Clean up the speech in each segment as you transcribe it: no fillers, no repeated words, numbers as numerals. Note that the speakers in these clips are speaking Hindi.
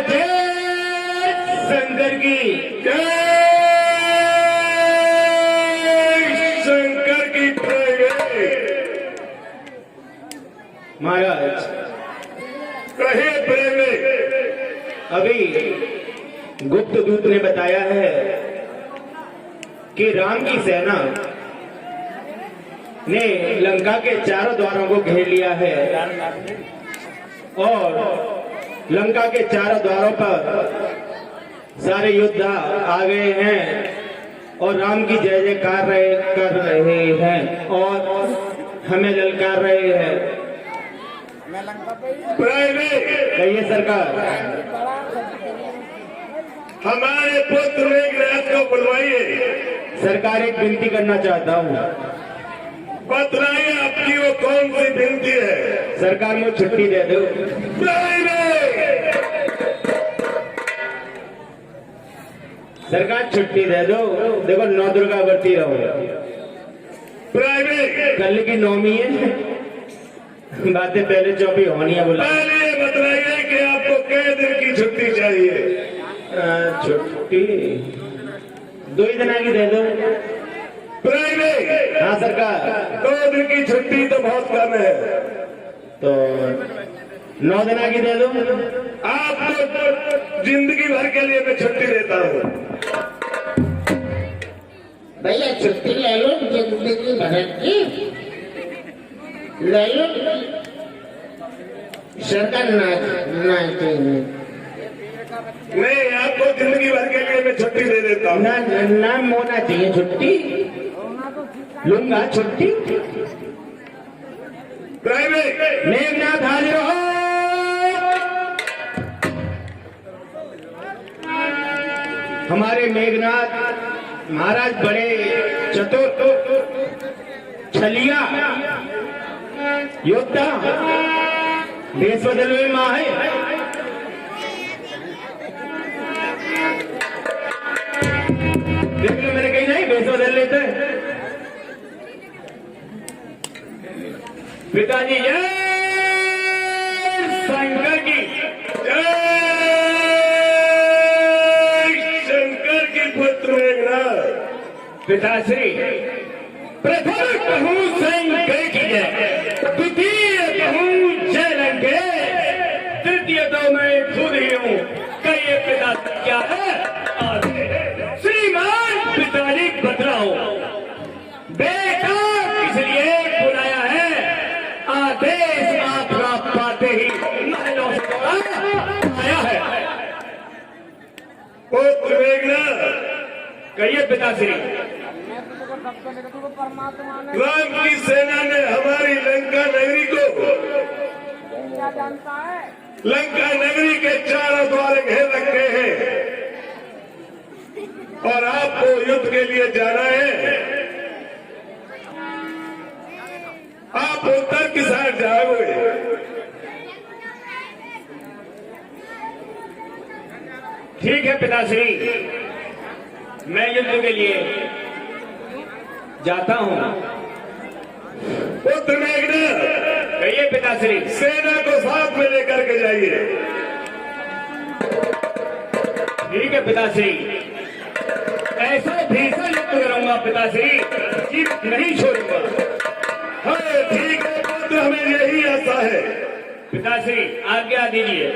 जय शंकर की जय शंकर की महाराज कहे प्रेम। अभी गुप्त दूत ने बताया है कि राम की सेना ने लंका के चारों द्वारों को घेर लिया है और लंका के चारों द्वारों पर सारे योद्धा आ गए हैं और राम की जय जयकार कर रहे हैं और हमें ललकार रहे हैं। कहिए सरकार, हमारे पुत्र मेघनाथ को बुलवाइए। सरकार एक विनती करना चाहता हूँ। बतलाइए आपकी वो कौन सी विनती है? सरकार मुझे छुट्टी दे दो। सरकार छुट्टी दे दो। देखो 9 दुर्गा व्रती रहो। कल की नौमी है, बातें पहले 24 होनी है। बोला पहले बतलाइए कि आपको कितने दिन की छुट्टी चाहिए? छुट्टी 2 ही दिन की दे दो। हाँ सरकार, 2 दिन की छुट्टी तो बहुत कम है, तो 9 दिन की दे दो। आपको जिंदगी भर के लिए मैं छुट्टी देता हूँ। भैया छुट्टी ले लो, जिंदगी भर की ले लो। सरकार नहीं, आपको जिंदगी भर के लिए मैं छुट्टी दे देता हूँ। नाम होना चाहिए छुट्टी। लूंगा छुट्टी। मेघनाथ हाजिर हो। हमारे मेघनाथ महाराज बड़े चतुर छलिया योद्धा, देश बदल हुए माँ है। देख लो, मैंने कहीं नहीं भेस बदल लेते हैं। पिताजी जय शंकर की जय शंकर की पुत्र मेघनाथ। पिताश्री प्रथम कहूँ शंकर की जय, द्वितीय कहूँ जय लंके, तृतीय तो मैं खुद ही हूँ। कहिए पिता क्या है? श्रीमान पिताजी बतलाओ, बेटा किस लिए बुलाया है? आदेश आपका पाते ही महलों से दौड़ा आया है। पुत्र मेघनाथ, कहिए पिताश्री। राम की सेना ने हमारी लंका नगरी को, लंका नगरी के चारों द्वार घेर रखे हैं और आपको युद्ध के लिए जाना है। आप उत्तर की साइड जाओगे। ठीक है पिताश्री, मैं युद्ध के लिए जाता हूँ। पुत्र मेघनाथ, कहिए पिताश्री। सेना को साथ में लेकर के जाइए। ठीक है पिताश्री, ऐसा भीषण युद्ध करूंगा पिताश्री, जीत नहीं छोड़ूंगा। हाँ ठीक है पुत्र, हमें यही आशा है। पिताश्री आज्ञा दीजिए।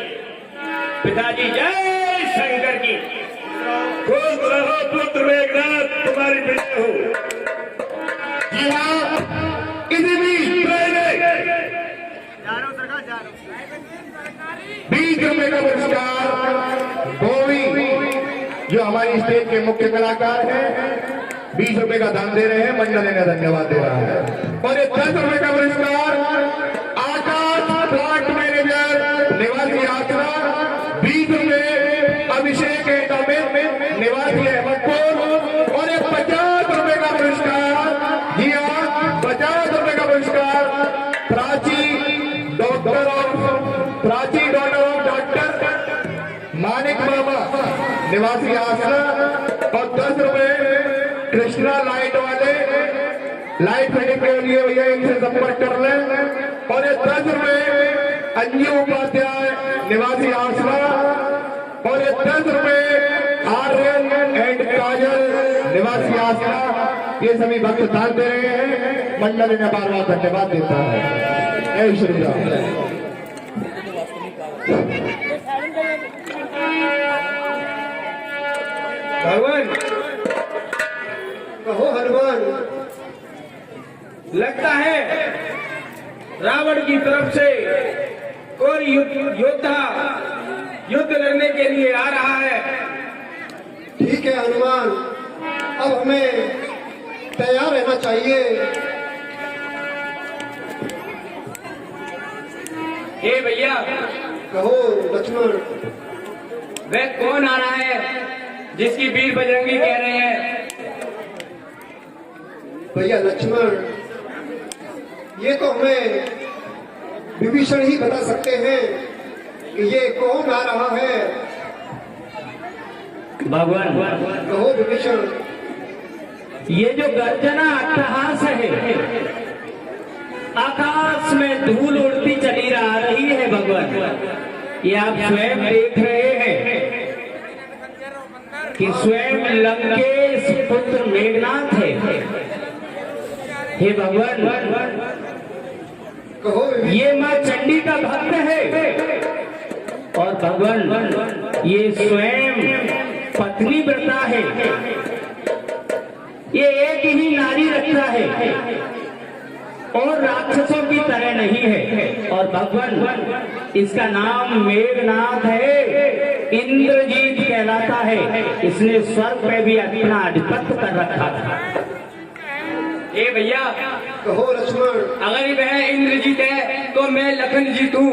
पिताजी जय शंकर की। खुश रहो पुत्र मेघनाथ, तुम्हारी विजय हो। जी हाँ, इसी बीच ₹20 का पुरस्कार गोवी, जो हमारी स्टेज के मुख्य कलाकार हैं, ₹20 का दान दे रहे हैं। मंडल ने धन्यवाद दे रहा है। और ये ₹10 का पुरस्कार आकाश प्लांट मैनेजर निवासी आसरा, ₹20 अभिषेक निवासी अहमदपुर। और ये ₹50 का पुरस्कार, जी हाँ ₹50 का पुरस्कार प्राची डॉक्टर डॉक्टर मानिक मामा निवासी आसरा। और ₹10 कृष्णा लाइट वाले, लाइट फिटिंग के लिए भैया इनसे संपर्क कर लें। और ये ₹10 अंजू उपाध्याय निवासी आसरा। और ये 10 रुपए आर्यन एंड काजल निवासी आसना, ये सभी भक्त दान दे रहे हैं। मंडल ने बार बार धन्यवाद देता है। जय श्री राम। भगवान कहो हनुमान, लगता है रावण की तरफ से कोई योद्धा युद्ध लड़ने के लिए आ रहा है। ठीक है हनुमान, अब हमें तैयार रहना चाहिए। हे भैया, कहो लक्ष्मण, वह कौन आ रहा है जिसकी वीर बजरंगी कह रहे हैं? भैया लक्ष्मण, ये तो हमें विभीषण ही बता सकते हैं कि ये कौन आ रहा है। भगवान, कहो विभीषण। ये जो गर्जना अट्टहास है, आकाश में धूल उड़ती चली आ रही है भगवान, ये आप स्वयं देख रहे हैं कि स्वयं लंकेश पुत्र मेघनाथ है। हे भगवान, कहो विभीषण। ये माँ चंडी का भक्त है और भगवान ये स्वयं पत्नी व्रता है। ये एक ही नारी रखता है और राक्षसों की तरह नहीं है। और भगवान इसका नाम मेघनाथ है, इंद्रजीत कहलाता है। इसने स्वर्ग पे भी अपना आधिपत्य कर रखा था। ए भैया, कहो लक्ष्मण। अगर वह इंद्रजीत है तो मैं लखन जीत हूँ।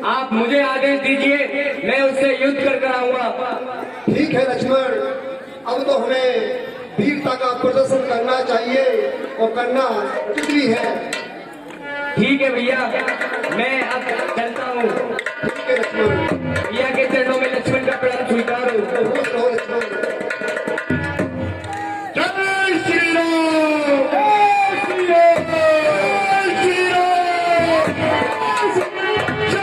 आप मुझे आदेश दीजिए, मैं उससे युद्ध कर आऊंगा। ठीक है लक्ष्मण, अब तो हमें वीरता का प्रदर्शन करना चाहिए और करना जरूरी है। ठीक है भैया, मैं अब चलता हूँ। ठीक है लक्ष्मण। भैया के चरणों में लक्ष्मण का प्रणाम स्वीकार हो। खुश रहो लक्ष्मण। जय श्री राम। जय श्री राम। जय श्री राम। जय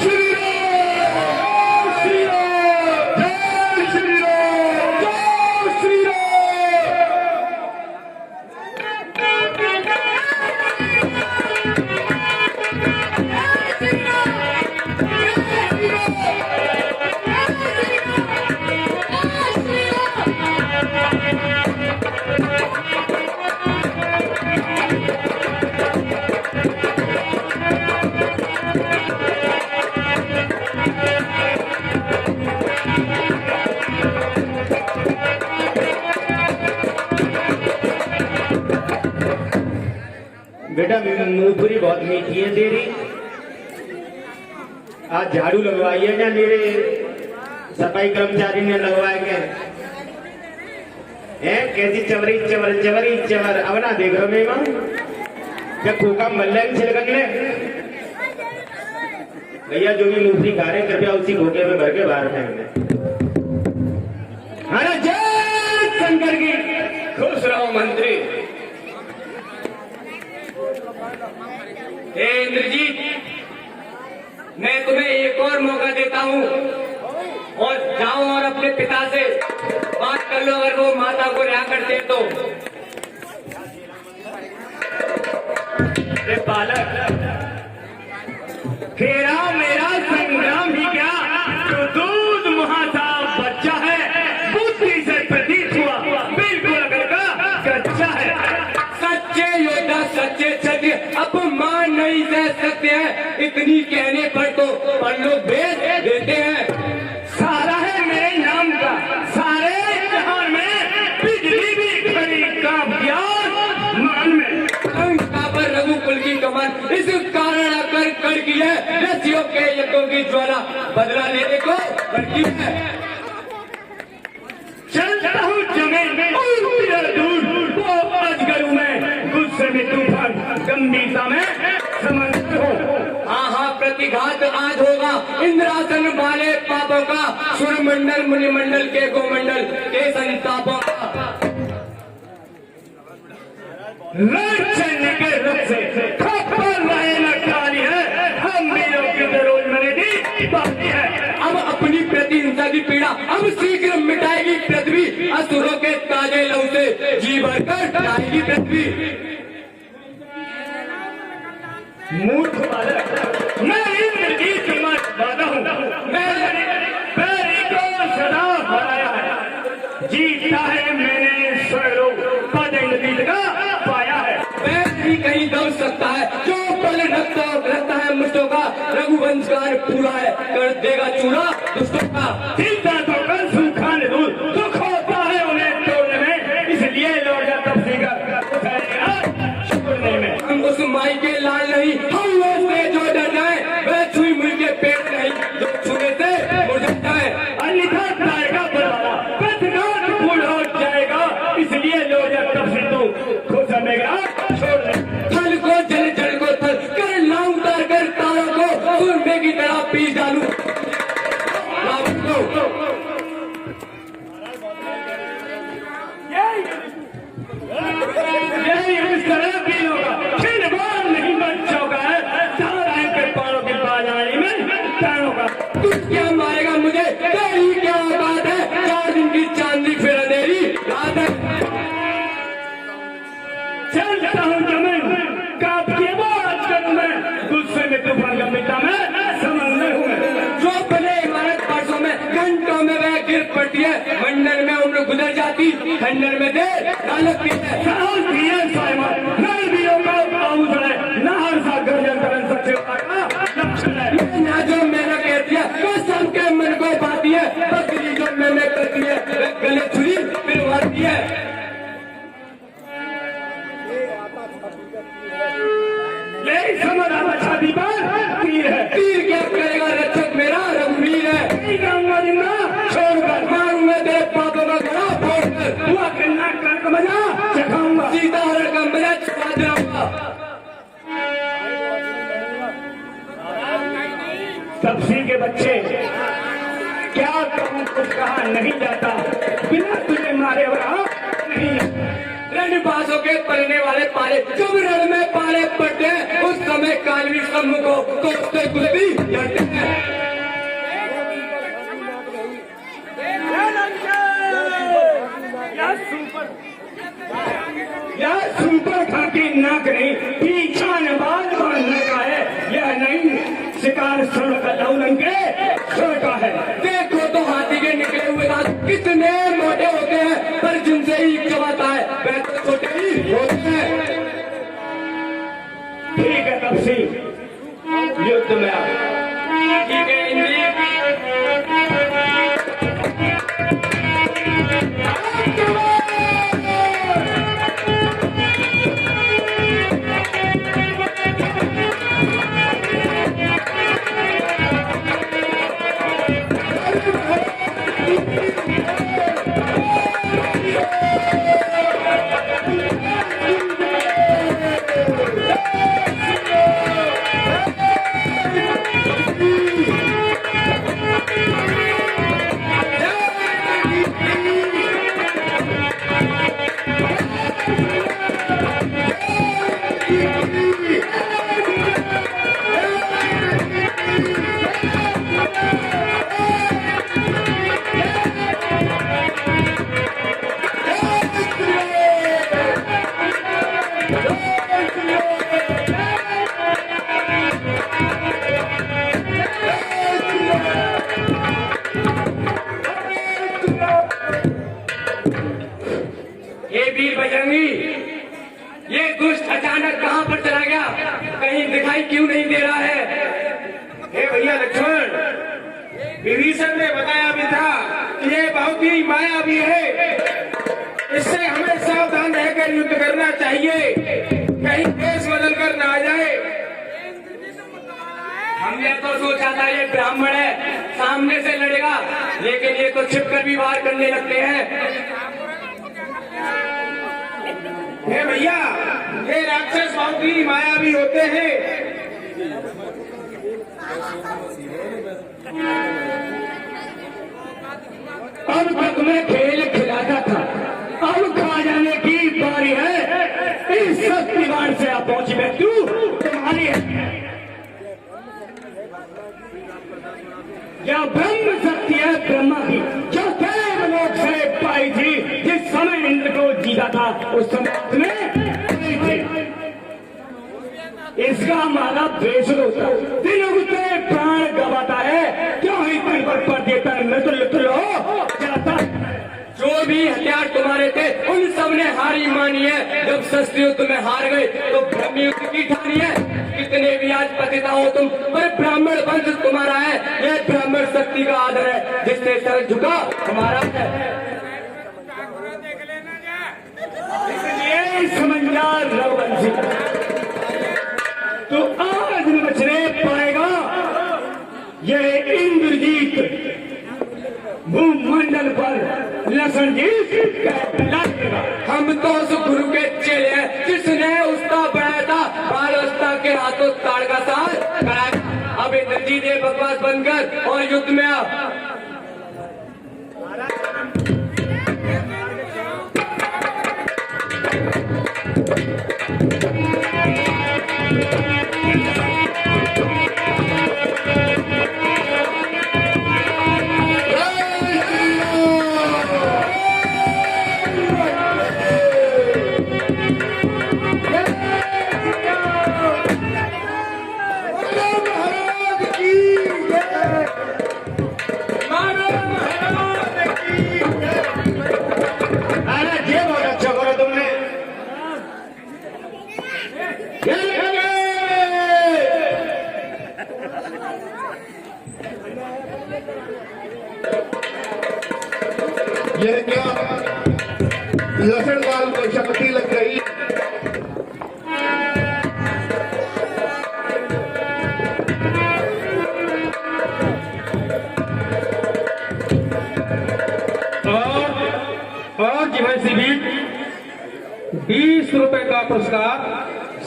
श्री राम। जय श्री राम। जय श्री राम। जय श्री राम। बेटा मूंगफली बहुत मीठी है तेरी, आज झाड़ू लगवाइए ना मेरे सफाई कर्मचारी ने लगवाए के हैं। कैसी चवरी चवर चवरी चवर, अब ना देख रहे मैं क्या खोखा मल्ले छिलकन ले। भैया जो भी मूंगफली खा रहे कृपया उसी खोखे में भर के बाहर फेंक दें। अरे जय शंकर की। खुश रहो मंत्री। हे इंद्रजीत, मैं तुम्हें एक और मौका देता हूँ और जाओ और अपने पिता से बात कर लो, अगर वो माता को रिहा करते तो। अरे बालक, तेरा मेरा संग्राम ही क्या, जो दूध महासाफ बच्चा है, बुद्धि से प्रतीत हुआ बिल्कुल अगर का कच्चा है। सच्चे योद्धा सच्चे क्षत्रिय अपमान नहीं सह सकते हैं, इतनी कहने पर तो पर लोग भेज देते हैं। सारा है मेरे नाम का, सारे जहान में बिजली भी खड़ी का ज्ञान मान में अंका पर रघुकुल की कमान, इस कारण आकर कड़की है रसियों के यज्ञों की ज्वाला, बदला लेने को बढ़ती है। चलता हूँ जमीन में दूर वो अजगरू में, गुस्से में तूफान गंभीरता में समझ हो। हाँ प्रतिघात आज होगा इंद्रासन वाले पापों का, सुरमंडल मुनिमंडल के गोमंडल के संतापों का। लड़ने के रुख से खप्पर रहना खाली है, हम वीरों की रोज मरेगी बाकी है। अब अपनी प्रतिहिंसा अब शीघ्र मिटाएगी पृथ्वी, असुरों के ताजे लहू से जी भरकर लाएगी पृथ्वी। मूर्ख बालक, मैं इंद्र की चमक वादा हूँ, मैंने पैरी को सदा हराया है, जीता है मैंने स्वरों पद इंद्रजीत का पाया है। मैं भी कहीं दम सकता है जो बल रखता है मुझको का, रघुवंश का पूरा है कर देगा चूड़ा दुष्टों का। चिंता तो कर सूखा दूर, दुख होता है उन्हें तोड़ने में, इसलिए लौट जा तब छोड़ने में। हम उस माई के लाल नहीं, हम उससे जो डर जाए, वह छुई मुई के पेट नहीं जो छूने से मुरझा जाए। अन्यथा जाएगा बराबर पथघाट फूल हो जाएगा, इसलिए लौट जा तब से तू खुश रहेगा छोड़। थल को जल जल को थल कर लाऊं उतार कर तारों को सुरमे की तरह पीस डालूं। यही इस तरह भी होगा, फिर बार नहीं बच होगा के पारों के बाजारी में तारों का। तू क्या मारेगा मुझे, तेरी क्या बात है, 4 दिन की चांदी फिर अंधेरी रात है। चलता हूँ जमीन काप के बात करूँ मैं, गुस्से में तूफान का मिटा मैं समझ हूँ मैं। जो भले इमारत परसों में घंटों में वह गिर पड़ती है, मंडल में उम्र गुजर जाती, खंडर में दे लगती है। ना जो मैंने कहती है वो सबके मन को पाती है, बकरी जो मैंने करती है गले छुरी फिर मारती है। यही समझ आना छाती पर तीर है, तीर क्या करेगा रक्षक मेरा रघुवीर है। छोड़कर मारूंगा तेरे पापों का घड़ा फोड़कर, हुआ करना कर मजा चखाऊंगा, सीता हरण का मजा चखा दूंगा। तपसी के बच्चे क्या कहूँ, कुछ कहा नहीं जाता, बिना तुझे मारे वहाँ नहीं। रणबाजों के पलने वाले पाले जब रण में पाले पड़ते हैं, उस समय कालवी सम्मुख को कोसते गुजरी लड़ते हैं। यह सुपर खाकी नाक नहीं, पीछा न बाल बांधने का है, यह नहीं शिकार सुर का लौलन के सुर का है। देखो तो हाथी के निकले हुए दांत कितने मोटे होते हैं, पर जिनसे ही चबाता है वह तो छोटे ही होते हैं। ठीक है तपसी, युद्ध में आ। ठीक है इंद्री, ये दुष्ट अचानक कहाँ पर चला गया, कहीं दिखाई क्यों नहीं दे रहा है। हे भैया लक्ष्मण, विभीषण ने बताया भी था कि ये बहुत ही मायावी है, इससे हमें सावधान रहकर युद्ध करना चाहिए, कहीं देश बदल कर ना आ जाए। हमने तो सोचा था ये ब्राह्मण है, सामने से लड़ेगा, लेकिन ये तो छिपकर भी वार करने लगते हैं। हे भैया, ये राक्षस बहुत ही मायावी होते हैं। अब तक मैं खेल खिलाता था, अब खा जाने की बारी है। इस शक्तिवान से आप पहुंची व्यक्ति तुम्हारी है। या ब्रह्म शक्ति है ब्रह्मा की, जो देवलोक से पाई थी, जिस समय इंद्र को जीता था उस समय में पाई थी। इसका हमारा द्वेष होता, दिन उगते प्राण गवाता है, क्यों ही तन पर देता है, मैं तो लुटलो जाता। जो भी हथियार तुम्हारे थे उन सब ने हारी मानी है। जब शस्त्र युद्ध में हार गए तो ब्रह्म युद्ध की ठानी है। कितने भी आज पतिता हो तुम, पर ब्राह्मण वंश तुम्हारा है। यह ब्राह्मण शक्ति का आदर है, जिससे सर झुका हमारा है। इसलिए समझा रघुवंशी, तो आज न बचने पाएगा यह इंद्रजीत भूमंडल पर लसन जी लगेगा। हम तो उस गुरु के चेले हैं जिसने उसका बनाया था, बाल उसका के हाथों ताड़ का साथ कराया। अब इंद्रजीत ये बकवास बनकर और युद्ध में आ। यह क्या लसणवाल को शक्ति लग गई। और जीवन शिविर 20 रुपए का पुरस्कार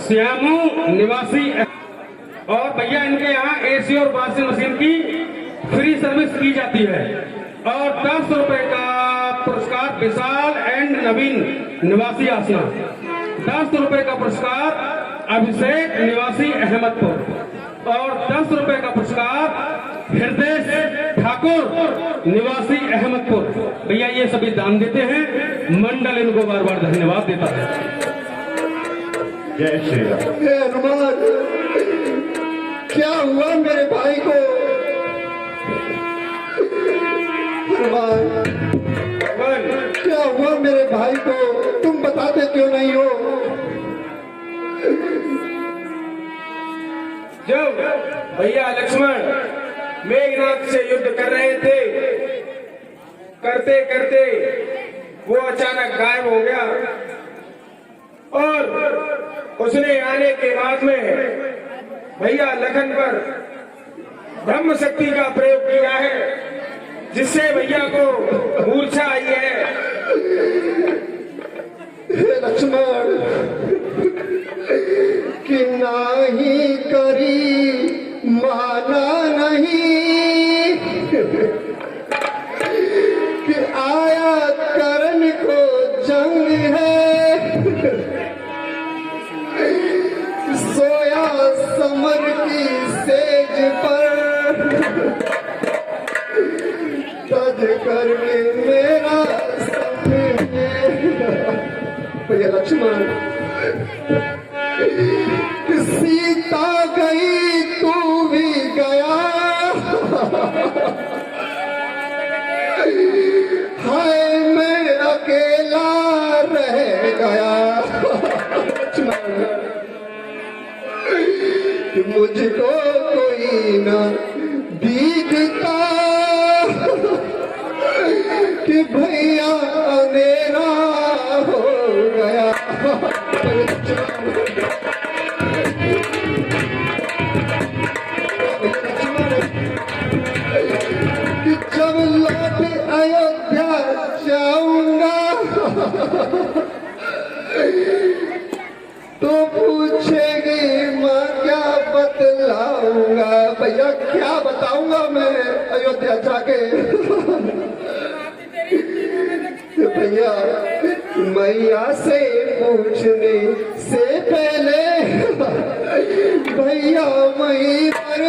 श्यामू निवासी। और भैया इनके यहाँ एसी और वॉशिंग मशीन की फ्री सर्विस की जाती है। और 10 रुपए का पुरस्कार विशाल एंड नवीन निवासी आसना। 10 रुपए का पुरस्कार अभिषेक निवासी अहमदपुर। और 10 रुपए का पुरस्कार हृदय ठाकुर निवासी अहमदपुर। भैया ये सभी दान देते हैं, मंडल इनको बार बार धन्यवाद देता है। जय श्री राम। हे हनुमान, क्या हुआ मेरे भाई को? हनुमान, क्या हुआ मेरे भाई को? तुम बताते क्यों नहीं हो? जब भैया लक्ष्मण मेघनाथ से युद्ध कर रहे थे, करते करते वो अचानक गायब हो गया। और उसने आने के बाद में भैया लखन पर ब्रह्म शक्ति का प्रयोग किया है, जिससे भैया को मूर्छा आई है। हे लक्ष्मण, कि नाही करी माना नहीं, कि आया करण को जंग है, सोया समर की सेज पर, तज करके मेरा संग है। भैया लक्ष्मण, सीता गई तू भी गया, हाय मैं अकेला रह गया। मुझको कोई न दिखता कि भैया अंधेरा हो गया। जब लौट अयोध्या जाऊंगा तो पूछेगी माँ क्या बतलाऊंगा। भैया क्या बताऊंगा मैं अयोध्या जाके? भैया मैया से पूछने से पहले भैया वहीं पर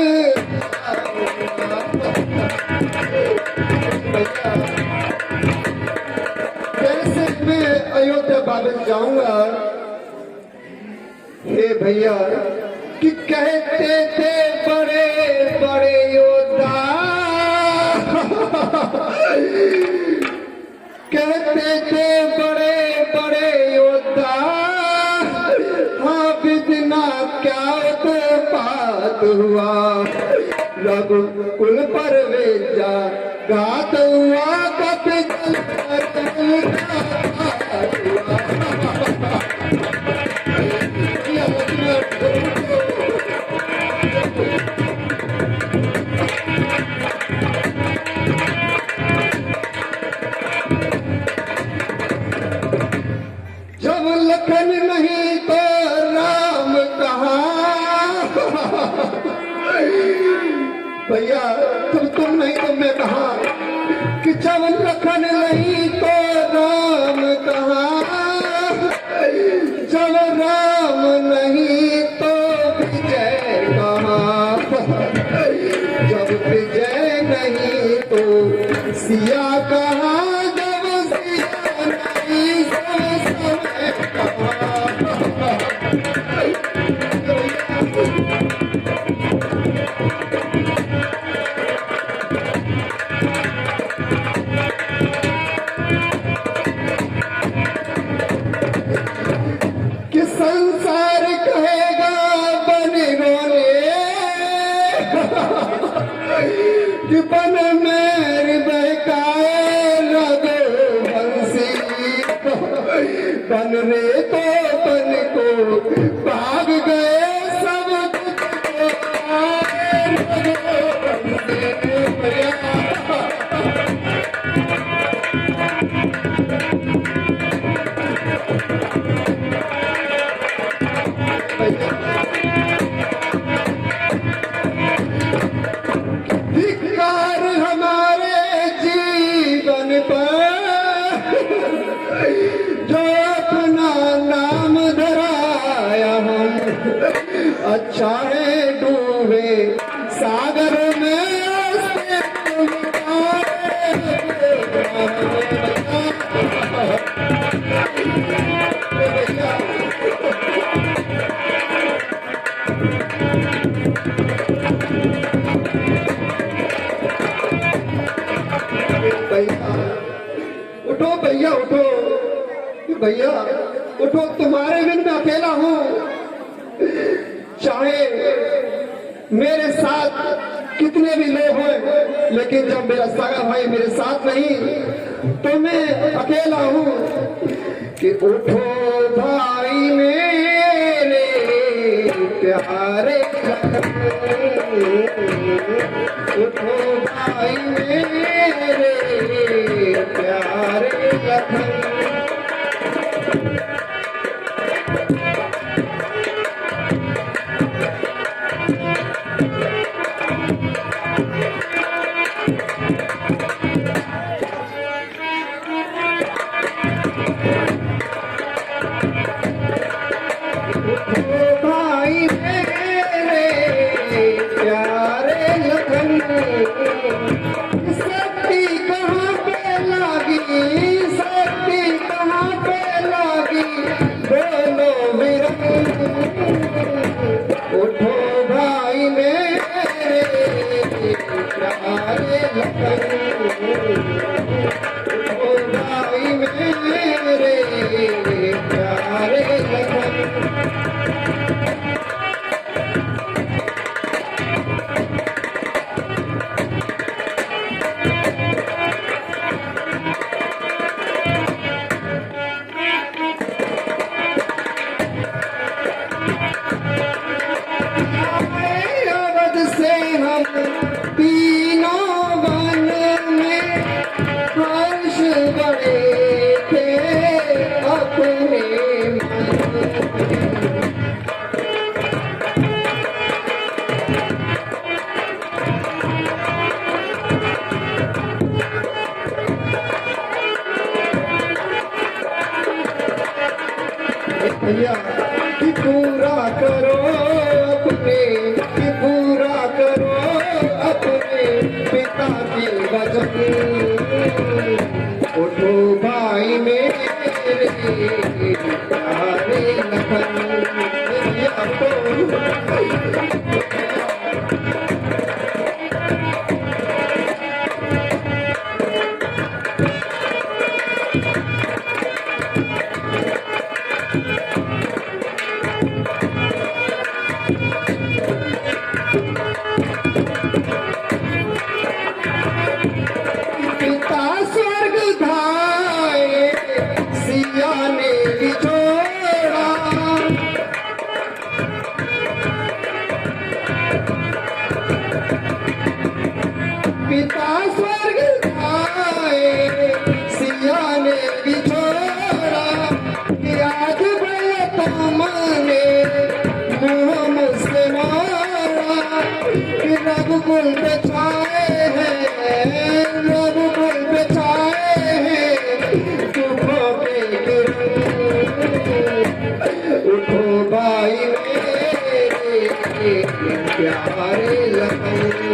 बच जाऊंगा। हे भैया कि कहते थे बड़े बड़े योद्धा, कहते थे बड़े बड़े योद्धा, हाँ बिना क्या बात हुआ, रघुकुल पर वेजा घात हुआ, जब लखन नहीं तो राम कहा। भैया तुम नहीं तो मैं कहा कि जब लखन नहीं तो राम कहा, जब राम नहीं तो विजय कहा, जब विजय नहीं तो सिया कहा, जब सिया नहीं तो समय कहा। कि संसार कहेगा बन रोने, कि बन मेरी बहकाए लगो बंसी, बन रे तो बन को भाग गए सब कुछ को आए लगो बंसी। धिक्कार हमारे जीवन पर जो अपना नाम धराया हम, अच्छा है डूबे सागर में उठो भैया उठो, भैया उठो, तुम्हारे बिन मैं अकेला हूँ। चाहे मेरे साथ कितने भी लोग हों, लेकिन जब मेरा सगा भाई मेरे साथ नहीं तो मैं अकेला हूँ। कि उठो भाई मेरे प्यारे, उठो भाई मेरे प्यारे लखन। भाई मेरे प्यारे लखन, शक्ति कहाँ पे लागी, शक्ति कहाँ पे लागी, बोलो विरंग। उठो भाई मेरे प्यारे लखन, उठो भाई मेरे प्यारे लखन। से हम तीनों वन में हर्ष बड़े थे अपने भैया कि पूरा करो अपने, कि पूरा करो अपने पिता की वचन। उठो भाई मेरे पिता स्वर्ग धाये सिया ने बिछोड़ा, पिता स्वर्ग धाये सिया ने बिछोड़ा, कि आज तुमने मुँह मुझसे मारा, कि रघुकुल पे छाए हैं, रघुकुल पे छाए हैं दुखों के किरण। उठो भाई मेरे प्यारे लखन,